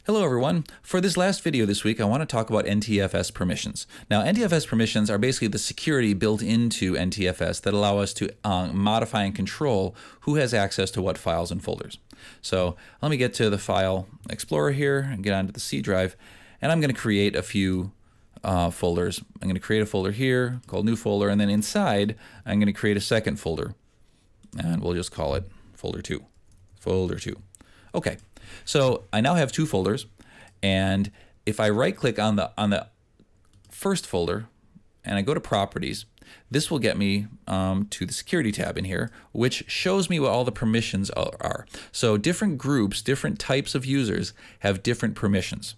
Hello everyone. For this last video this week, I want to talk about NTFS permissions. Now, NTFS permissions are basically the security built into NTFS that allow us to modify and control who has access to what files and folders. So let me get to the File Explorer here and get onto the C drive, and I'm going to create a few folders. I'm going to create a folder here called New Folder, and then inside I'm going to create a second folder, and we'll just call it Folder 2. Folder 2. Okay. So I now have two folders, and if I right-click on the first folder and I go to Properties, this will get me to the Security tab in here, which shows me what all the permissions are. So different groups, different types of users have different permissions.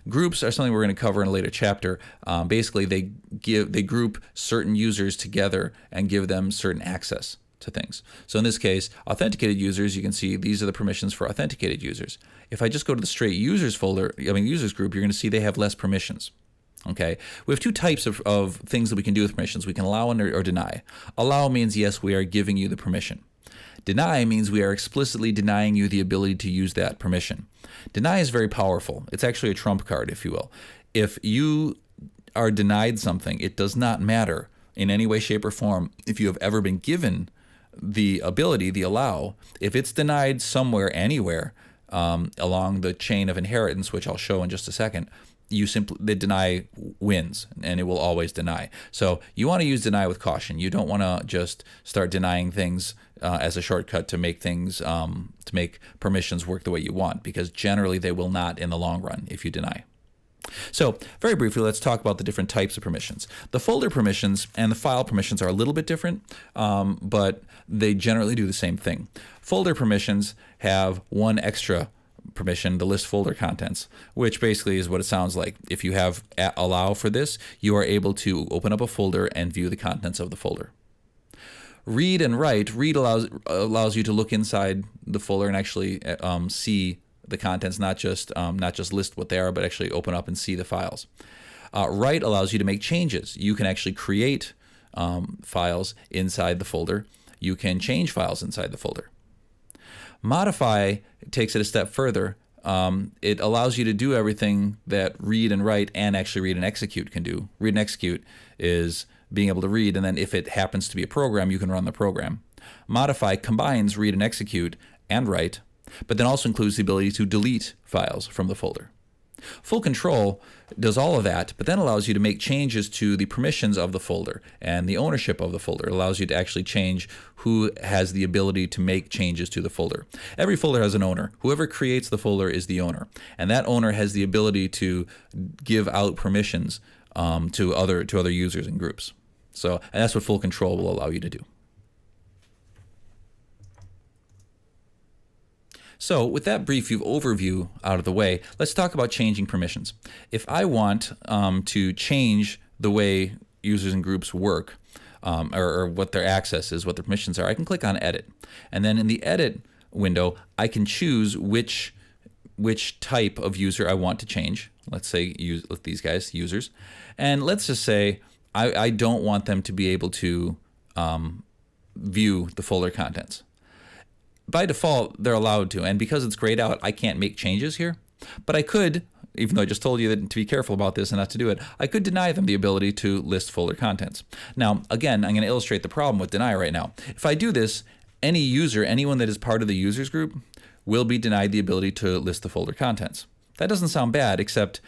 Groups are something we're going to cover in a later chapter. Basically, they group certain users together and give them certain access to things. So in this case, authenticated users, you can see these are the permissions for authenticated users. If I just go to the straight users folder, users group, you're going to see they have less permissions. Okay, we have two types of things that we can do with permissions. We can allow or deny. Allow means yes, we are giving you the permission. Deny means we are explicitly denying you the ability to use that permission. Deny is very powerful. It's actually a trump card, if you will. If you are denied something, it does not matter in any way, shape, or form if you have ever been given the ability, the allow. If it's denied somewhere, anywhere along the chain of inheritance, which I'll show in just a second, the deny wins, and it will always deny. So you want to use deny with caution. You don't want to just start denying things as a shortcut to make things to make permissions work the way you want, because generally they will not in the long run if you deny. So very briefly, let's talk about the different types of permissions. The folder permissions and the file permissions are a little bit different, but they generally do the same thing. Folder permissions have one extra permission, the list folder contents, which basically is what it sounds like. If you have allow for this, you are able to open up a folder and view the contents of the folder. Read and write. Read allows you to look inside the folder and actually see the contents, not just list what they are, but actually open up and see the files. Write allows you to make changes. You can actually create files inside the folder. You can change files inside the folder. Modify takes it a step further. It allows you to do everything that read and write and actually read and execute can do. Read and execute is being able to read, and then if it happens to be a program, you can run the program. Modify combines read and execute and write, but then also includes the ability to delete files from the folder. Full control does all of that, but then allows you to make changes to the permissions of the folder and the ownership of the folder. It allows you to actually change who has the ability to make changes to the folder. Every folder has an owner. Whoever creates the folder is the owner, and that owner has the ability to give out permissions to other users and groups. And that's what full control will allow you to do. So with that brief overview out of the way, let's talk about changing permissions. If I want to change the way users and groups work, or what their access is, what their permissions are, I can click on Edit. And then in the Edit window, I can choose which type of user I want to change. Let's say these guys, users. And let's just say I don't want them to be able to view the folder contents. By default, they're allowed to, and because it's grayed out, I can't make changes here. But I could, even though I just told you that to be careful about this and not to do it, I could deny them the ability to list folder contents. Now, again, I'm going to illustrate the problem with deny right now. If I do this, any user, anyone that is part of the users group, will be denied the ability to list the folder contents. That doesn't sound bad, except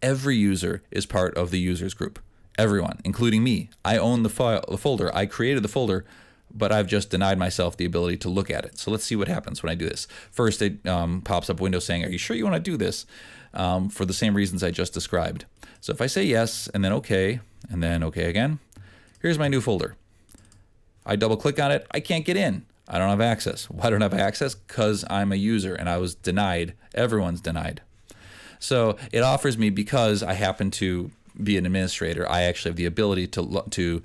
every user is part of the users group. Everyone, including me. I own the folder. I created the folder, but I've just denied myself the ability to look at it. So let's see what happens when I do this. First, it pops up a window saying, are you sure you want to do this? For the same reasons I just described. So if I say yes, and then okay again, here's my new folder. I double click on it, I can't get in. I don't have access. Why don't I have access? Because I'm a user and I was denied. Everyone's denied. So it offers me, because I happen to be an administrator, I actually have the ability to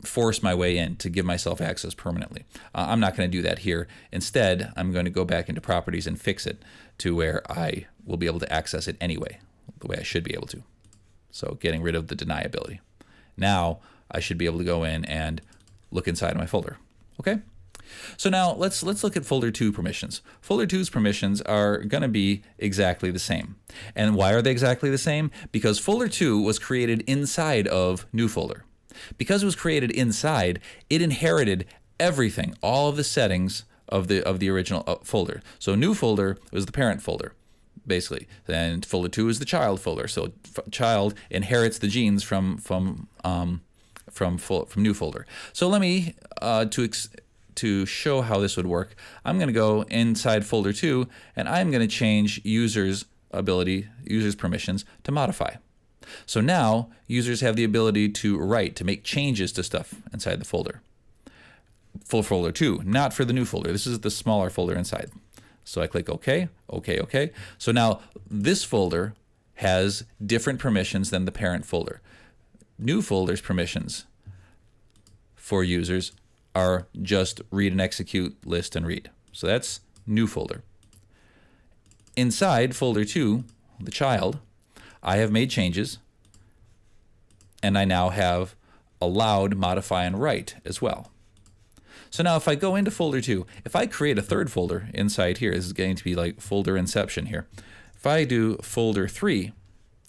force my way in, to give myself access permanently. I'm not going to do that here. Instead, I'm going to go back into properties and fix it to where I will be able to access it anyway, the way I should be able to. So getting rid of the deniability. Now I should be able to go in and look inside my folder. Okay? So now let's look at folder 2 permissions. Folder 2's permissions are going to be exactly the same. And why are they exactly the same? Because folder 2 was created inside of new folder. Because it was created inside, it inherited everything, all of the settings of the original folder. So new folder was the parent folder, basically. And folder 2 is the child folder. So child inherits the genes from new folder. So let me to show how this would work, I'm going to go inside folder 2 and I'm going to change users permissions to modify. So now users have the ability to write, to make changes to stuff inside the folder. For folder 2, not for the new folder. This is the smaller folder inside. So I click OK, OK, OK. So now this folder has different permissions than the parent folder. New folder's permissions for users are just read and execute, list and read. So that's new folder. Inside folder 2, the child, I have made changes and I now have allowed, modify, and write as well. So now if I go into folder 2, if I create a third folder inside here, this is going to be like folder inception here. If I do folder 3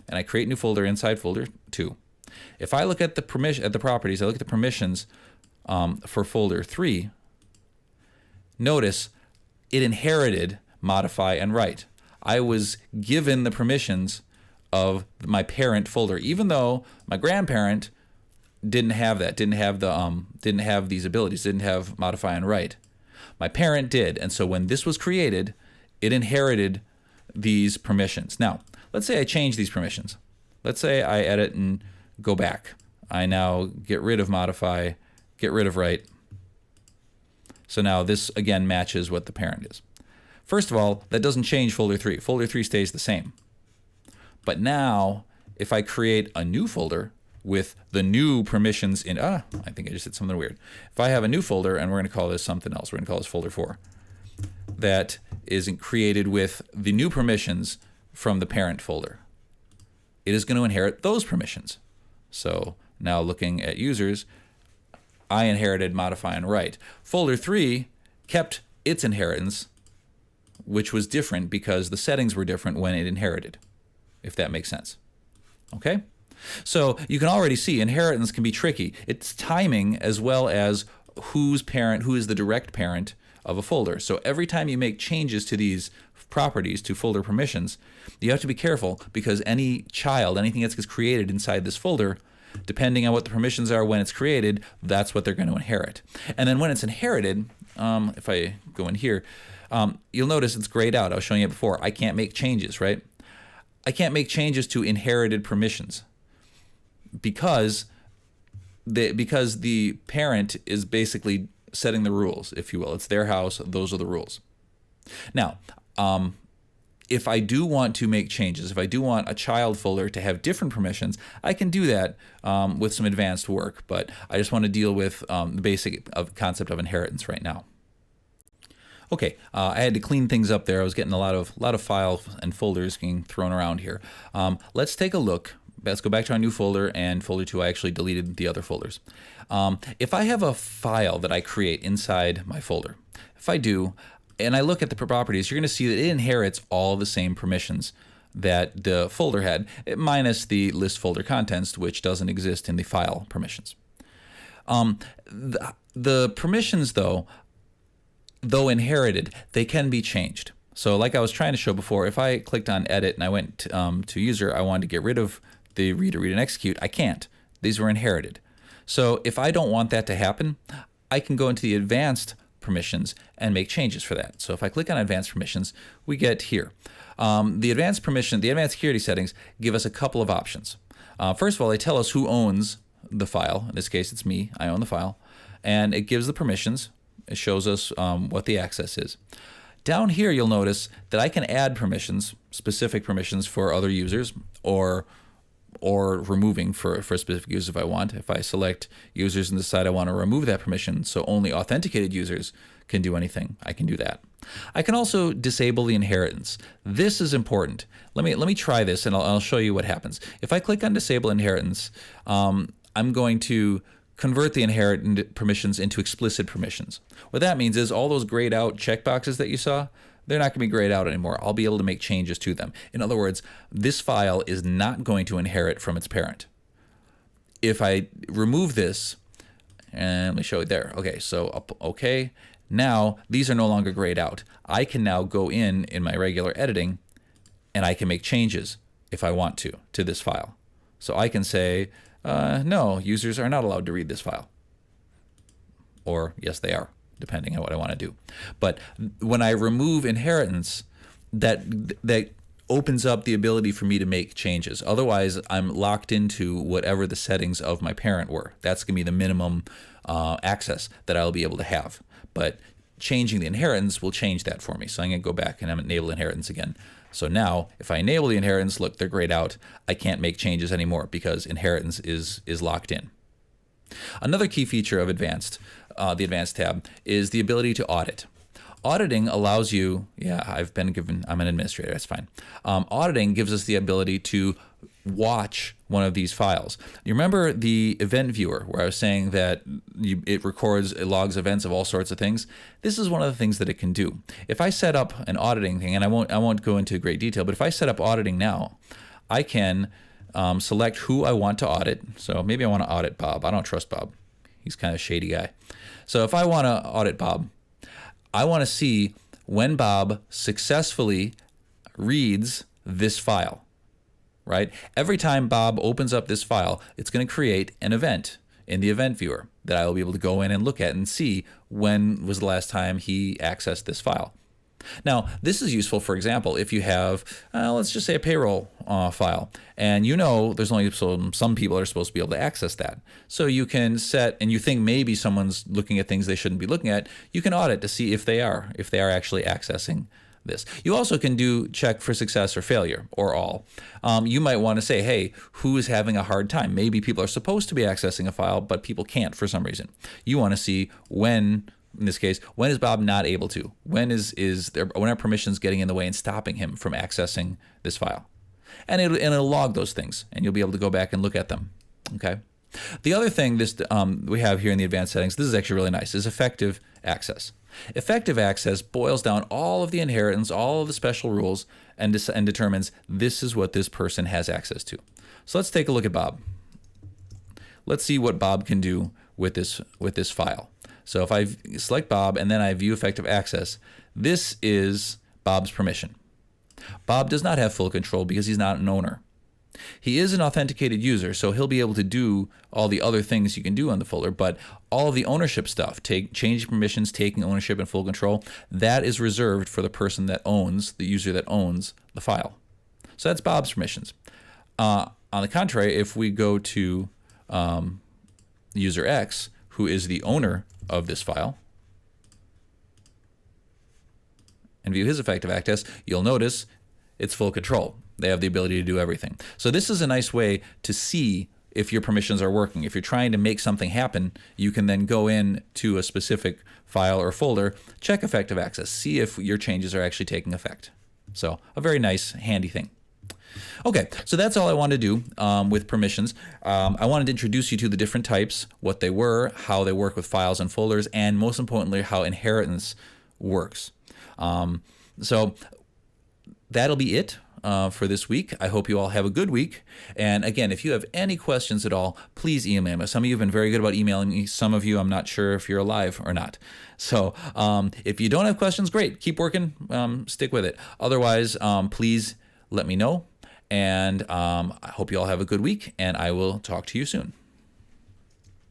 and I create a new folder inside folder 2, if I look at the properties, I look at the permissions for folder 3, notice it inherited modify and write. I was given the permissions of my parent folder, even though my grandparent didn't have that, didn't have these abilities, didn't have modify and write. My parent did, and so when this was created, it inherited these permissions. Now, let's say I change these permissions. Let's say I edit and go back. I now get rid of modify, get rid of write. So now this again matches what the parent is. First of all, that doesn't change folder 3. Folder 3 stays the same. But now, if I create a new folder with the new permissions in, I think I just did something weird. If I have a new folder, and we're going to call this something else, we're going to call this folder 4, that is created with the new permissions from the parent folder, it is going to inherit those permissions. So now looking at users, I inherited modify and write. Folder 3 kept its inheritance, which was different because the settings were different when it inherited, if that makes sense. Okay? So you can already see inheritance can be tricky. It's timing as well as who is the direct parent of a folder. So every time you make changes to these properties, to folder permissions, you have to be careful because any child, anything that gets created inside this folder, depending on what the permissions are when it's created, that's what they're going to inherit. And then when it's inherited, if I go in here, you'll notice it's grayed out. I was showing you before. I can't make changes, right? I can't make changes to inherited permissions because the parent is basically setting the rules, if you will. It's their house. Those are the rules. Now, if I do want to make changes, if I do want a child folder to have different permissions, I can do that with some advanced work, but I just want to deal with the basic concept of inheritance right now. Okay, I had to clean things up there. I was getting a lot of files and folders being thrown around here. Let's take a look. Let's go back to our new folder, and folder 2, I actually deleted the other folders. If I have a file that I create inside my folder, if I do, and I look at the properties, you're going to see that it inherits all the same permissions that the folder had, minus the list folder contents, which doesn't exist in the file permissions. The permissions, though inherited, they can be changed. So like I was trying to show before, if I clicked on edit and I went to user, I wanted to get rid of the read and execute. I can't. These were inherited. So if I don't want that to happen, I can go into the advanced permissions and make changes for that. So if I click on advanced permissions, we get here. The advanced security settings give us a couple of options. First of all, they tell us who owns the file. In this case, it's me. I own the file. And it gives the permissions. It shows us what the access is. Down here, you'll notice that I can add permissions, specific permissions for other users, or removing for specific users if I want. If I select users and decide I want to remove that permission so only authenticated users can do anything, I can do that. I can also disable the inheritance. This is important. Let me try this and I'll show you what happens. If I click on disable inheritance, I'm going to convert the inherent permissions into explicit permissions. What that means is all those grayed out checkboxes that you saw, they're not going to be grayed out anymore. I'll be able to make changes to them. In other words, this file is not going to inherit from its parent. If I remove this, and let me show it there. Okay, so okay. Now these are no longer grayed out. I can now go in my regular editing, and I can make changes if I want to this file. So I can say, no, users are not allowed to read this file. Or yes, they are, depending on what I want to do. But when I remove inheritance, that opens up the ability for me to make changes. Otherwise, I'm locked into whatever the settings of my parent were. That's going to be the minimum access that I'll be able to have. But changing the inheritance will change that for me. So I'm going to go back and enable inheritance again. So now, if I enable the inheritance, look, they're grayed out. I can't make changes anymore because inheritance is locked in. Another key feature of the Advanced tab is the ability to audit. Auditing allows you, I'm an administrator, that's fine. Auditing gives us the ability to watch one of these files. You remember the event viewer where I was saying that it logs events of all sorts of things? This is one of the things that it can do. If I set up an auditing thing, and I won't go into great detail, but if I set up auditing now, I can select who I want to audit. So maybe I want to audit Bob. I don't trust Bob. He's kind of a shady guy. So if I want to audit Bob, I want to see when Bob successfully reads this file, right? Every time Bob opens up this file, it's going to create an event in the event viewer that I will be able to go in and look at and see when was the last time he accessed this file. Now, this is useful, for example, if you have, let's just say a payroll file, and there's only some people that are supposed to be able to access that. So you can set, and you think maybe someone's looking at things they shouldn't be looking at, you can audit to see if they are actually accessing this. You also can check for success or failure, or all. You might want to say, hey, who is having a hard time? Maybe people are supposed to be accessing a file, but people can't for some reason. You want to see when, in this case, when is Bob not able to? When are permissions getting in the way and stopping him from accessing this file? And it'll log those things, and you'll be able to go back and look at them. Okay. The other thing we have here in the advanced settings, this is actually really nice, is effective access. Effective access boils down all of the inheritance, all of the special rules, and determines this is what this person has access to. So let's take a look at Bob. Let's see what Bob can do with this file. So if I select Bob and then I view effective access, this is Bob's permission. Bob does not have full control because he's not an owner. He is an authenticated user, so he'll be able to do all the other things you can do on the folder, but all of the ownership stuff, changing permissions, taking ownership and full control, that is reserved for the person that owns, the user that owns the file. So that's Bob's permissions. On the contrary, if we go to user X, who is the owner of this file, and view his effective access, you'll notice it's full control. They have the ability to do everything. So this is a nice way to see if your permissions are working. If you're trying to make something happen, you can then go in to a specific file or folder, check effective access, see if your changes are actually taking effect. So a very nice, handy thing. Okay, so that's all I wanted to do with permissions. I wanted to introduce you to the different types, what they were, how they work with files and folders, and most importantly, how inheritance works. So that'll be it for this week. I hope you all have a good week. And again, if you have any questions at all, please email me. Some of you have been very good about emailing me. Some of you, I'm not sure if you're alive or not. So if you don't have questions, great. Keep working. Stick with it. Otherwise, please let me know. And I hope you all have a good week, and I will talk to you soon.